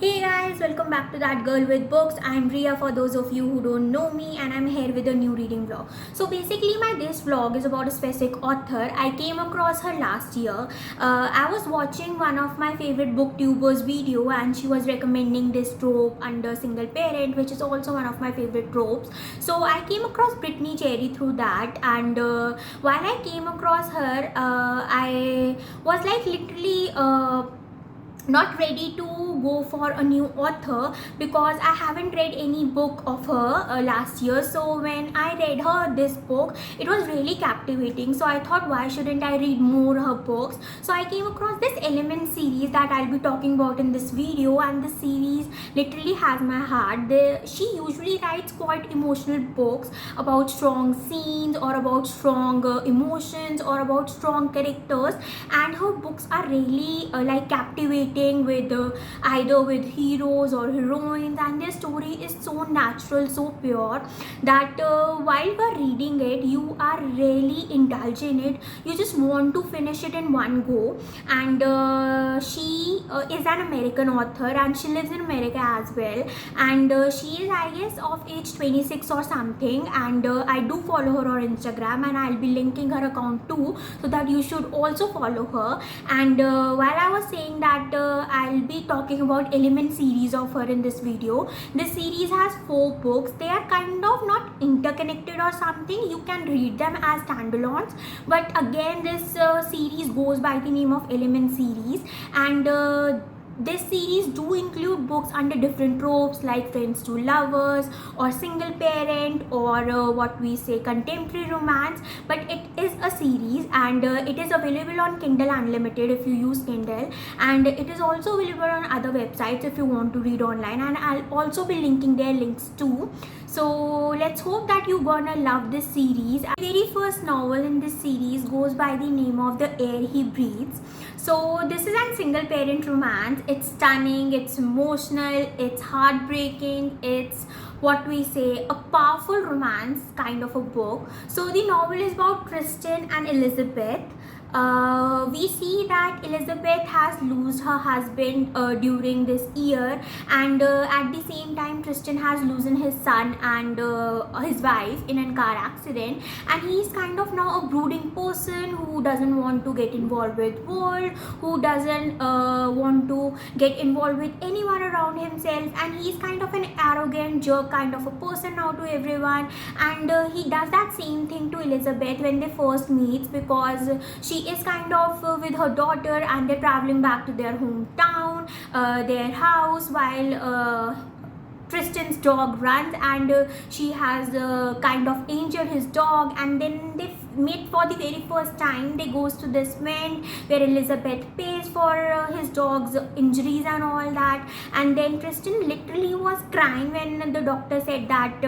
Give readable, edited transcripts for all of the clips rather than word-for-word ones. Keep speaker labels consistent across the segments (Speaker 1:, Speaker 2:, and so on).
Speaker 1: Hey guys, welcome back to That Girl with Books. I'm Ria for those of you who don't know me, and I'm here with a new reading vlog. So basically this vlog is about a specific author. I came across her last year. I was watching one of my favorite booktubers video and she was recommending this trope under single parent, which is also one of my favorite tropes. So I came across Brittany Cherry through that, and while I came across her, I was like literally not ready to go for a new author because I haven't read any book of her last year. So when I read her this book, it was really captivating. So I thought, why shouldn't I read more her books? So I came across this Element series that I'll be talking about in this video, and the series literally has my heart. She usually writes quite emotional books about strong scenes or about strong emotions or about strong characters, and her books are really like captivating with either with heroes or heroines, and their story is so natural, so pure that while you're reading it, you are really indulged in it. You just want to finish it in one go. And she is an American author and she lives in America as well, and she is, I guess, of age 26 or something, and I do follow her on Instagram and I'll be linking her account too, so that you should also follow her. And while I was saying that I'll be talking about Element series of her in this video. This series has 4 books. They are kind of not interconnected or something. You can read them as standalones, but again this series goes by the name of Element series, and this series do include books under different tropes like friends to lovers or single parent or what we say contemporary romance, but it is a series, and it is available on Kindle Unlimited if you use Kindle, and it is also available on other websites if you want to read online, and I'll also be linking their links too. So let's hope that you're gonna love this series. The very first novel in this series goes by the name of The Air He Breathes. So this is a single parent romance. It's stunning, it's emotional, it's heartbreaking, it's what we say a powerful romance kind of a book. So the novel is about Tristan and Elizabeth. We see that Elizabeth has lost her husband during this year, and at the same time Tristan has lost his son and his wife in a car accident, and he is kind of now a brooding person who doesn't want to get involved with world, who doesn't want to get involved with anyone around himself, and he is kind of an arrogant jerk kind of a person now to everyone. And he does that same thing to Elizabeth when they first meet, because she is kind of with her daughter and they're traveling back to their hometown, their house, while Tristan's dog runs, and she has kind of injured his dog, and then they meet for the very first time. They goes to this event where Elizabeth pays for his dog's injuries and all that, and then Tristan literally was crying when the doctor said that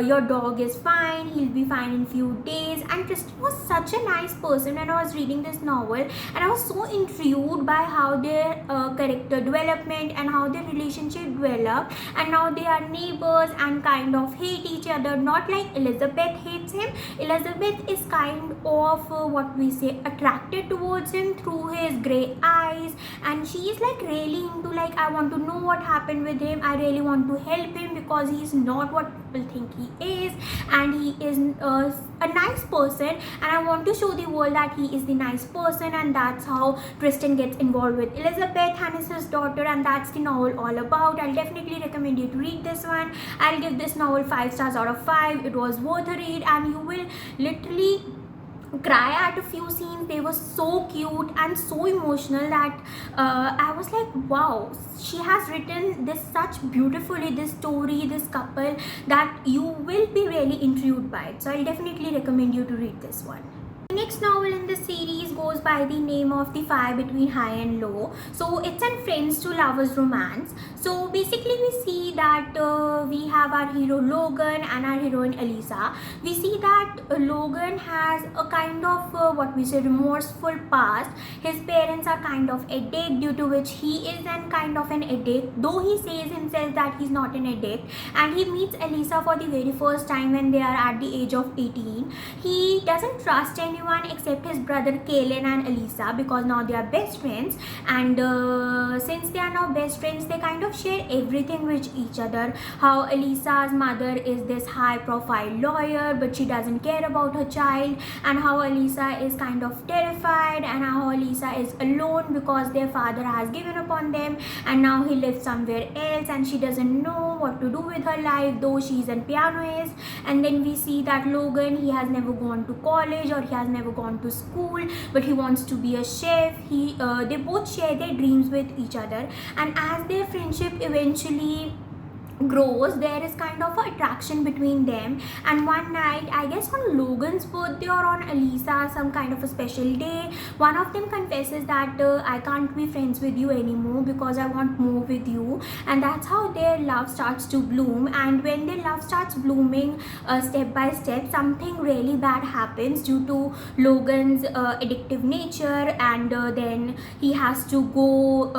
Speaker 1: your dog is fine, he'll be fine in few days. And Tristan was such a nice person, and I was reading this novel and I was so intrigued by how their character development and how their relationship developed, and now they are neighbors and kind of hate each other. Not like Elizabeth hates him. Elizabeth is kind of what we say attracted towards him through his grey eyes, and she is like really into like, I want to know what happened with him, I really want to help him because he's not what people think he is, and he is a nice person, and I want to show the world that he is the nice person. And that's how Tristan gets involved with Elizabeth and his daughter, and that's the novel all about. I'll definitely recommend you to read this one. I'll give this novel 5 stars out of 5. It was worth a read, and you will literally cry at a few scenes. They were so cute and so emotional that I was like, wow, she has written this such beautifully, this story, this couple, that you will be really intrigued by it. So I'll definitely recommend you to read this one. The next novel in this series goes by the name of The Fire Between High and Low. So it's a friends to lovers romance. So basically we see that we have our hero Logan and our heroine Elisa. We see that Logan has a kind of what we say remorseful past. His parents are kind of addict, due to which he is an kind of an addict, though he says himself that he's not an addict. And he meets Elisa for the very first time when they are at the age of 18. He doesn't trust anyone anyone except his brother Kalen and Elisa, because now they are best friends, and since they are now best friends, they kind of of share everything with each other. How Elisa's mother is this high profile lawyer, but she doesn't care about her child, and how Elisa is kind of terrified, and how Elisa is alone because their father has given up on them, and now he lives somewhere else, and she doesn't know what to do with her life, though she's a pianist. And then we see that Logan, he has never gone to college, or he has never gone to school, but he wants to be a chef. They both share their dreams with each other, and as their friendship eventually grows, there is kind of an attraction between them. And one night, I guess on Logan's birthday or on Elisa some kind of a special day, one of them confesses that I can't be friends with you anymore because I want more with you. And that's how their love starts to bloom. And when their love starts blooming step by step, something really bad happens due to Logan's addictive nature, and then he has to go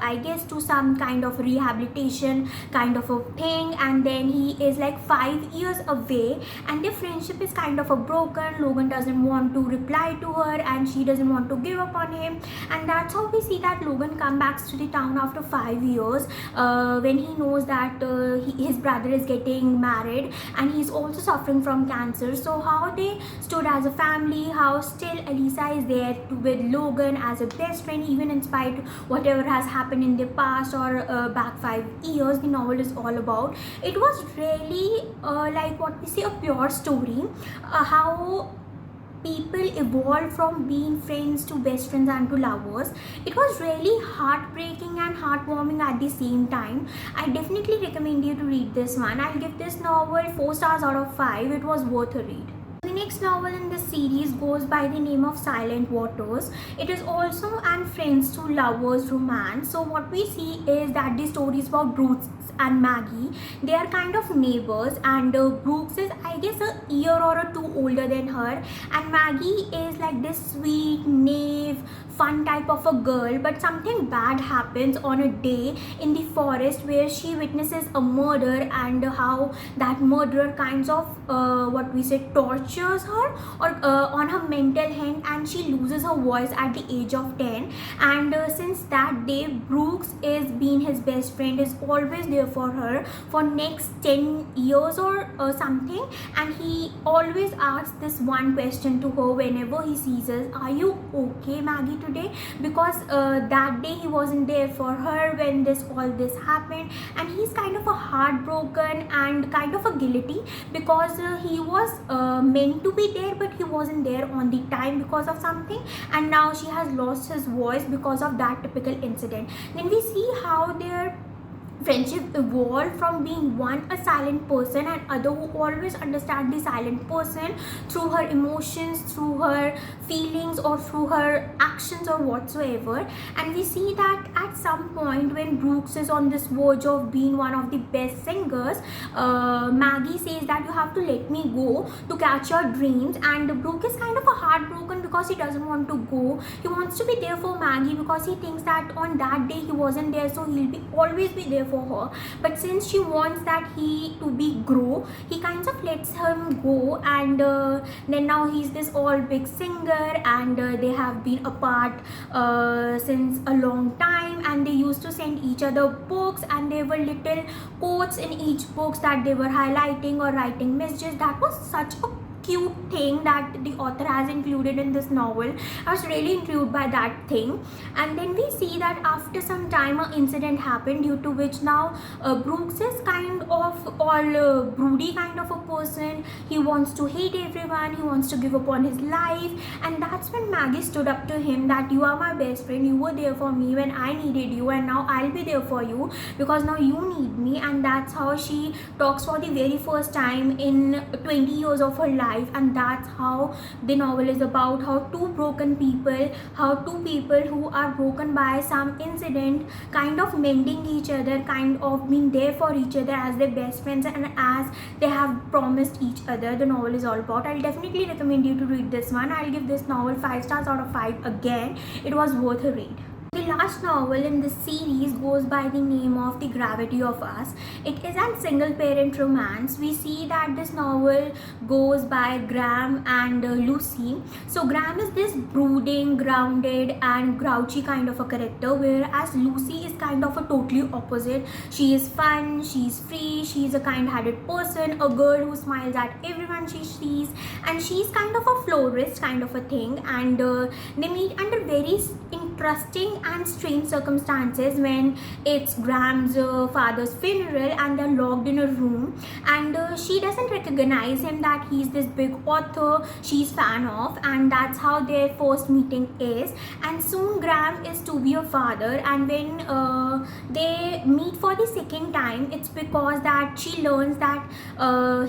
Speaker 1: I guess to some kind of rehabilitation kind of a thing, and then he is like 5 years away, and their friendship is kind of a broken. Logan doesn't want to reply to her, and she doesn't want to give up on him. And that's how we see that Logan comes back to the town after 5 years when he knows that his brother is getting married, and he's also suffering from cancer. So how they stood as a family, how still Elisa is there with Logan as a best friend, even in spite whatever has happened in the past or back 5 years the novel is all about. It was really like what we say, a pure story, how people evolve from being friends to best friends and to lovers. It was really heartbreaking and heartwarming at the same time. I definitely recommend you to read this one. I'll give this novel 4 stars out of 5. It was worth a read. The next novel in this series goes by the name of Silent Waters. It is also an friends to lovers romance. So what we see is that the story is about Brooks and Maggie. They are kind of neighbors, and Brooks is, I guess, a year or two older than her, and Maggie is like this sweet, naive, fun type of a girl. But something bad happens on a day in the forest where she witnesses a murder, and how that murderer kinds of what we say, tortures her or on her mental health, and she loses her voice at the age of 10. And since that day, Brooks is being his best friend, is always there for her for next 10 years or something. And he always asks this one question to her whenever he sees us: are you okay, Maggie, today? Because that day he wasn't there for her when all this happened, and he's kind of a heartbroken and kind of a guilty because he was meant to be there, but he wasn't there on the time because of something, and now she has lost his voice because of that typical incident. Then we see how their friendship evolved from being one a silent person and other who always understand the silent person through her emotions, through her feelings, or through her actions or whatsoever. And we see that at some point when Brooks is on this verge of being one of the best singers, Maggie says that you have to let me go to catch your dreams. And Brooks is kind of a heartbroken because he doesn't want to go. He wants to be there for Maggie because he thinks that on that day he wasn't there, so he'll always be there for her. But since she wants that he to be grow, he kind of lets him go. And then now he's this all big singer, and they have been apart since a long time, and they used to send each other books, and there were little quotes in each books that they were highlighting or writing messages. That was such a cute thing that the author has included in this novel. I was really intrigued by that thing. And then we see that after some time an incident happened, due to which now Brooks is kind of all broody kind of a person. He wants to hate everyone, he wants to give up on his life. And that's when Maggie stood up to him that you are my best friend, you were there for me when I needed you, and now I'll be there for you because now you need me. And that's how she talks for the very first time in 20 years of her life. And that's how the novel is about, how two broken people, how two people who are broken by some incident kind of mending each other, kind of being there for each other as their best friends and as they have promised each other. The novel is all about. I'll definitely recommend you to read this one. I'll give this novel 5 stars out of 5 again. It was worth a read. The last novel in this series goes by the name of The Gravity of Us. It is a single parent romance. We see that this novel goes by Graham and Lucy. So Graham is this brooding, grounded and grouchy kind of a character, whereas Lucy is kind of a totally opposite. She is fun, she's free, she's a kind-hearted person, a girl who smiles at everyone she sees, and she's kind of a florist kind of a thing. And they meet under very interesting and strange circumstances when it's Graham's father's funeral and they're locked in a room, and she doesn't recognize him that he's this big author she's fan of, and that's how their first meeting is. And soon Graham is to be a father, and when they meet for the second time, it's because that she learns that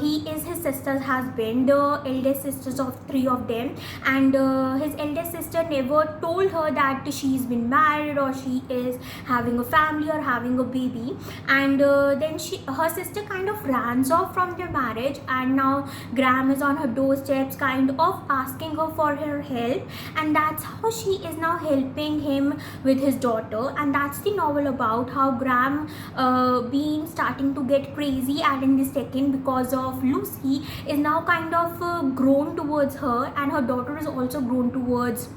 Speaker 1: he is his sister's husband, the eldest sisters of three of them, and his eldest sister never told her that she's been married or she is having a family or having a baby. And then her sister kind of runs off from their marriage, and now Graham is on her doorsteps kind of asking her for her help, and that's how she is now helping him with his daughter. And that's the novel about how Graham been starting to get crazy, and in the second, because of Lucy, is now kind of grown towards her, and her daughter is also grown towards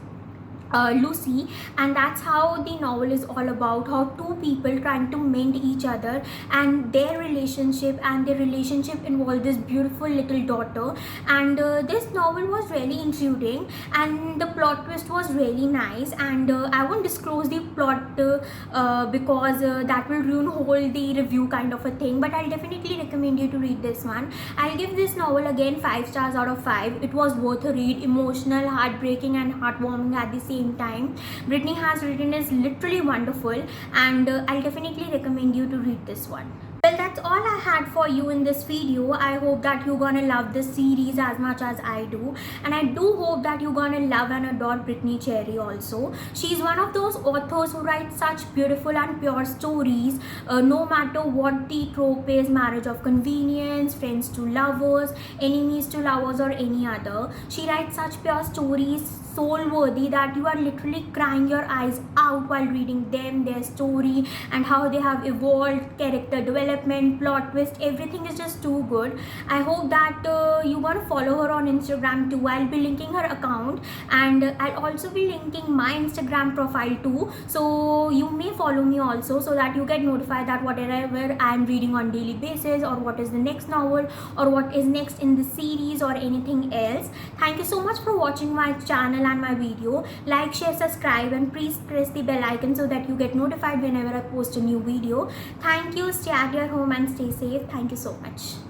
Speaker 1: Lucy. And that's how the novel is all about, how two people trying to mend each other and their relationship, and their relationship involved this beautiful little daughter. And this novel was really intriguing, and the plot twist was really nice. And I won't disclose the plot because that will ruin whole the review kind of a thing, but I'll definitely recommend you to read this one. I'll give this novel again 5 stars out of 5. It was worth a read, emotional, heartbreaking and heartwarming at the same time. Brittany has written is literally wonderful, and I'll definitely recommend you to read this one. Well, that's all I had for you in this video. I hope that you're gonna love this series as much as I do, and I do hope that you're gonna love and adore Brittany Cherry also. She's one of those authors who write such beautiful and pure stories, no matter what the trope is, marriage of convenience, friends to lovers, enemies to lovers or any other. She writes such pure stories, soul worthy, that you are literally crying your eyes out while reading them, their story, and how they have evolved, character development, plot twist, everything is just too good. I hope that you want to follow her on Instagram too. I'll be linking her account, and I'll also be linking my Instagram profile too, so you may follow me also, so that you get notified that whatever I'm reading on daily basis, or what is the next novel, or what is next in the series, or anything else. Thank you so much for watching my channel and my video. Like, share, subscribe, and please press the bell icon so that you get notified whenever I post a new video. Thank you. Stay at your home and stay safe. Thank you so much.